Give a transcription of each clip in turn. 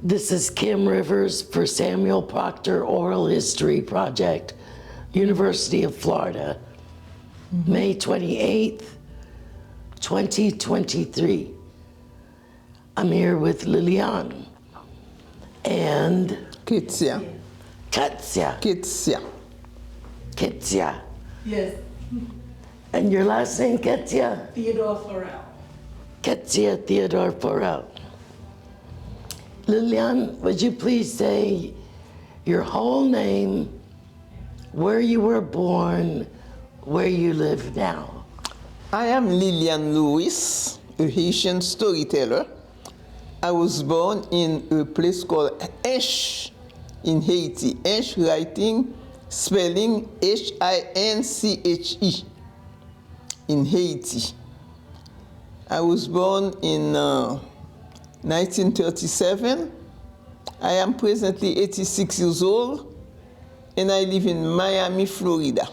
This is Kim Rivers for Samuel Proctor Oral History Project, University of Florida, May 28th, 2023. I'm here with Liliane and Kitsia. Yes. And your last name, Ketsia? Theodore Farrell. Ketsia Theodore Farrell. Liliane, would you please say your whole name, where you were born, where you live now? I am Liliane Louis, a Haitian storyteller. I was born in a place called Hinche in Haiti. Hinche writing, spelling Hinche in Haiti. I was born in 1937. I am presently 86 years old, and I live in Miami, Florida.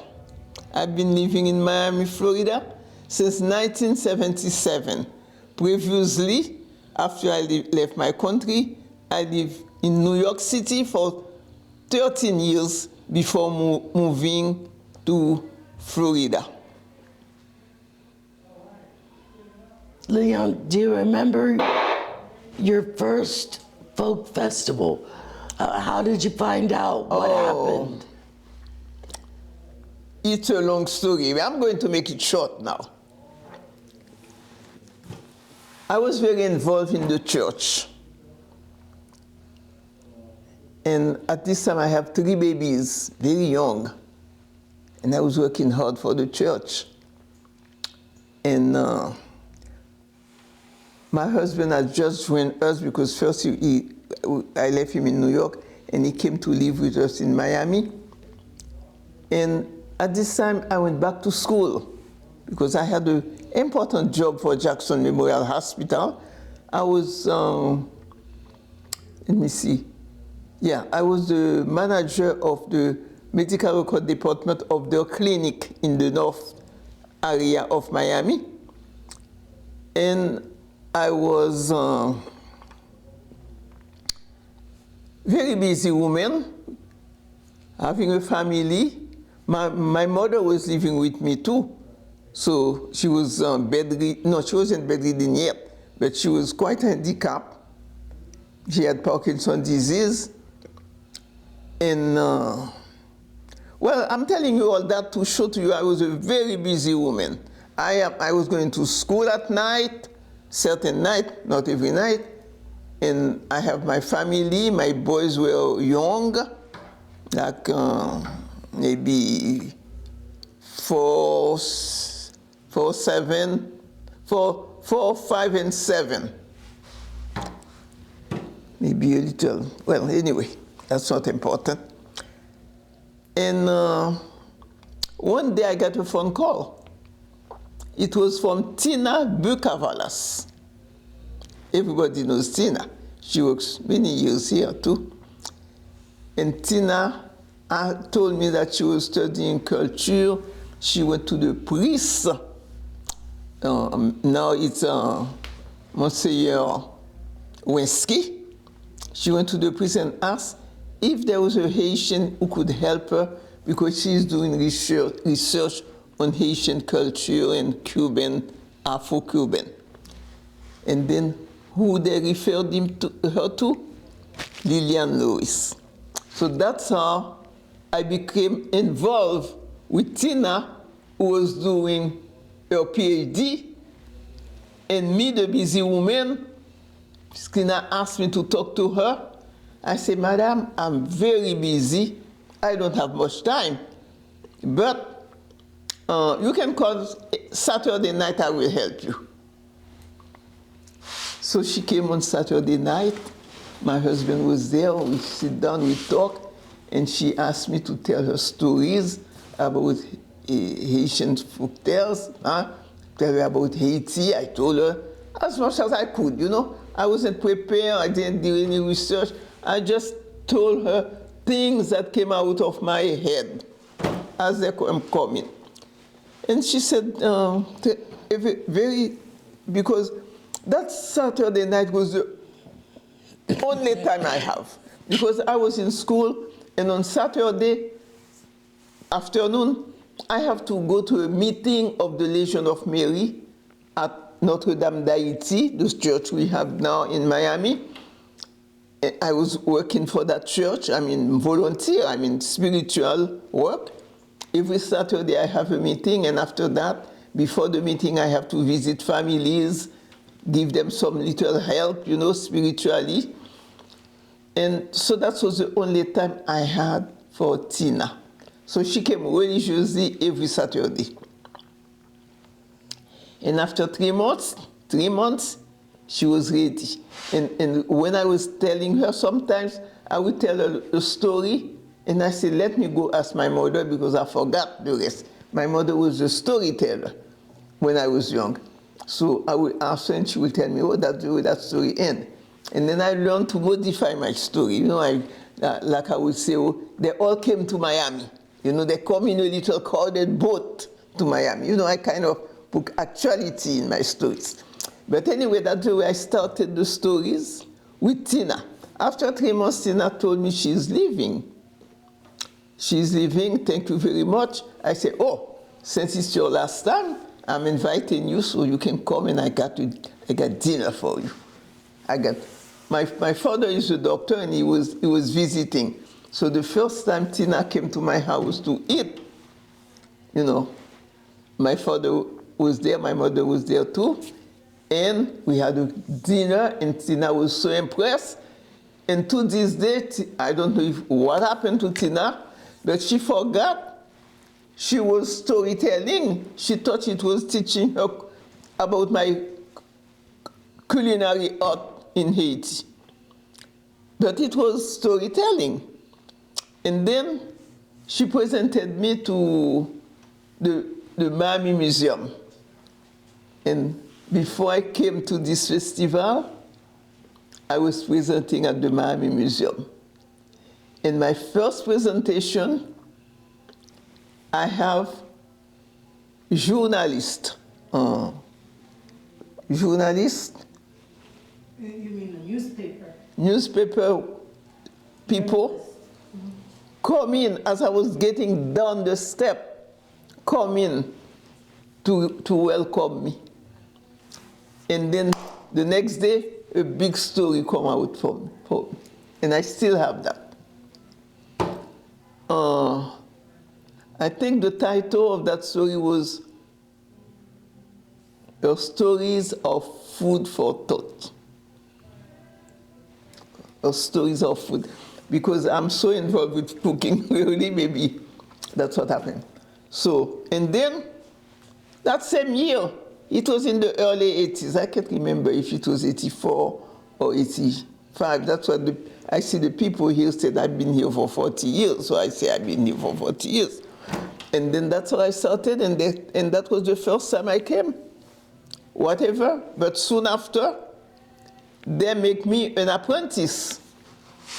I've been living in Miami, Florida since 1977. Previously, after I left my country, I lived in New York City for 13 years before moving to Florida. Liliane, do you remember your first folk festival? How did you find out what happened? It's a long story. I'm going to make it short now. I was very involved in the church. And at this time, I have 3 babies, very young. And I was working hard for the church. And my husband had just joined us because first I left him in New York, and he came to live with us in Miami. And at this time, I went back to school because I had an important job for Jackson Memorial Hospital. I was, let me see. Yeah, I was the manager of the medical record department of their clinic in the north area of Miami. And I was a very busy woman, having a family. My mother was living with me too. So she was bedridden. No, she wasn't bedridden yet, but she was quite handicapped. She had Parkinson's disease. And, well, I'm telling you all that to show to you I was a very busy woman. I was going to school at night, certain night, not every night. And I have my family. My boys were young, like maybe 4, 5, and 7. Maybe a little, well, anyway, that's not important. And one day I got a phone call. It was from Tina Bucavalas. Everybody knows Tina. She works many years here too. And Tina told me that she was studying culture. She went to the priest. Now it's Monsieur Winsky. She went to the priest and asked if there was a Haitian who could help her because she's doing research on Haitian culture and Cuban, Afro-Cuban. And then who they referred her to? Liliane Louis. So that's how I became involved with Tina, who was doing her PhD, and me, the busy woman. Tina asked me to talk to her. I said, Madam, I'm very busy. I don't have much time. But you can call Saturday night, I will help you. So she came on Saturday night. My husband was there. We sit down, we talk, and she asked me to tell her stories about Haitian folk tales, tell her about Haiti. I told her as much as I could, you know. I wasn't prepared, I didn't do any research. I just told her things that came out of my head as they were coming. And she said, because that Saturday night was the Only time I have. Because I was in school, and on Saturday afternoon, I have to go to a meeting of the Legion of Mary at Notre Dame d'Haïti, the church we have now in Miami. And I was working for that church, volunteer, spiritual work. Every Saturday I have a meeting, and after that, before the meeting, I have to visit families, give them some little help, spiritually. And so that was the only time I had for Tina. So she came religiously every Saturday. And after 3 months, she was ready. And when I was telling her, sometimes I would tell her a story, and I said, let me go ask my mother, because I forgot the rest. My mother was a storyteller when I was young. So I would ask her, and she would tell me, oh, that's the way that story ends. And then I learned to modify my story. Like I would say, oh, they all came to Miami. They come in a little crowded boat to Miami. I kind of put actuality in my stories. But anyway, that's the way I started the stories with Tina. After 3 months, Tina told me she's leaving. She's leaving, thank you very much. I said, oh, since it's your last time, I'm inviting you so you can come, and I got dinner for you. My father is a doctor, and he was visiting. So the first time Tina came to my house to eat, my father was there, my mother was there too, and we had a dinner, and Tina was so impressed. And to this day, I don't know what happened to Tina, but she forgot she was storytelling. She thought it was teaching her about my culinary art in Haiti. But it was storytelling. And then she presented me to the Miami Museum. And before I came to this festival, I was presenting at the Miami Museum. In my first presentation, I have journalists. Journalists? You mean a newspaper? Newspaper people come in as I was getting down the step, come in to welcome me. And then the next day, a big story come out from me. And I still have that. I think the title of that story was Stories of Food for Thought. Stories of food. Because I'm so involved with cooking, really, maybe that's what happened. So, and then that same year, it was in the early 80s. I can't remember if it was 84 or 85. That's what I see the people here said, I've been here for 40 years. So I say, I've been here for 40 years. And then that's how I started, and that was the first time I came. Whatever. But soon after, they make me an apprentice.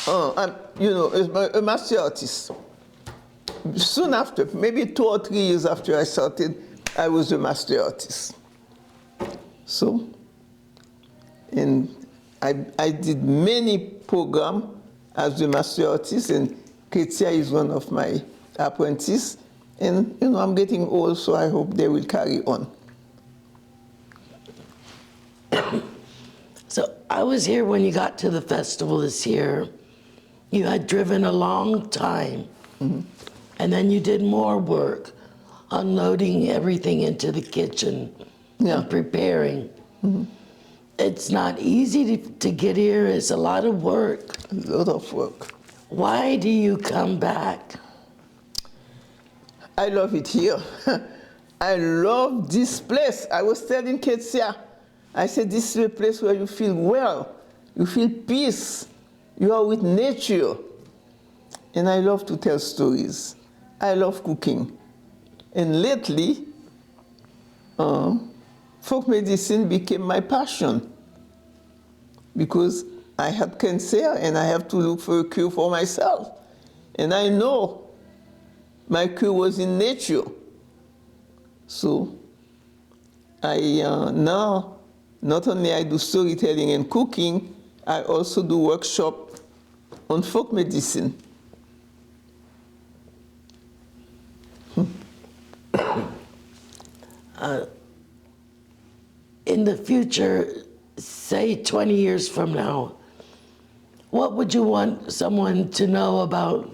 A master artist. Soon after, maybe 2 or 3 years after I started, I was a master artist. So, and I did many programs as the master artist, and Ketia is one of my apprentices. And, I'm getting old, so I hope they will carry on. So I was here when you got to the festival this year. You had driven a long time, and then you did more work, unloading everything into the kitchen and preparing. It's not easy to get here. It's a lot of work. A lot of work. Why do you come back? I love it here. I love this place. I was telling Ketia, I said, this is a place where you feel well, you feel peace, you are with nature. And I love to tell stories. I love cooking. And lately, folk medicine became my passion, because I had cancer and I have to look for a cure for myself. And I know my cure was in nature. So I now, not only I do storytelling and cooking, I also do workshop on folk medicine. In the future, say 20 years from now, what would you want someone to know about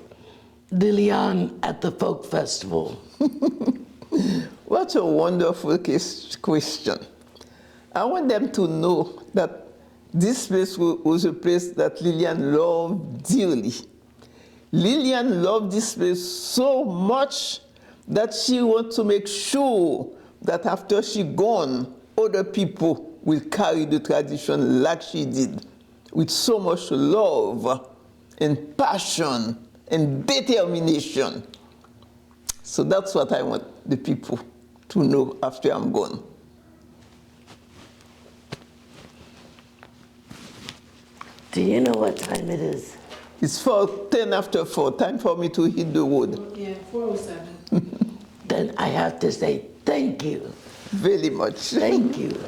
Liliane at the folk festival? What a wonderful question. I want them to know that this place was a place that Liliane loved dearly. Liliane loved this place so much that she wants to make sure that after she gone, other people will carry the tradition like she did, with so much love and passion and determination. So that's what I want the people to know after I'm gone. Do you know what time it is? It's 10 after 4, time for me to hit the road. Yeah, 407. Then I have to say thank you. Very much. Thank you.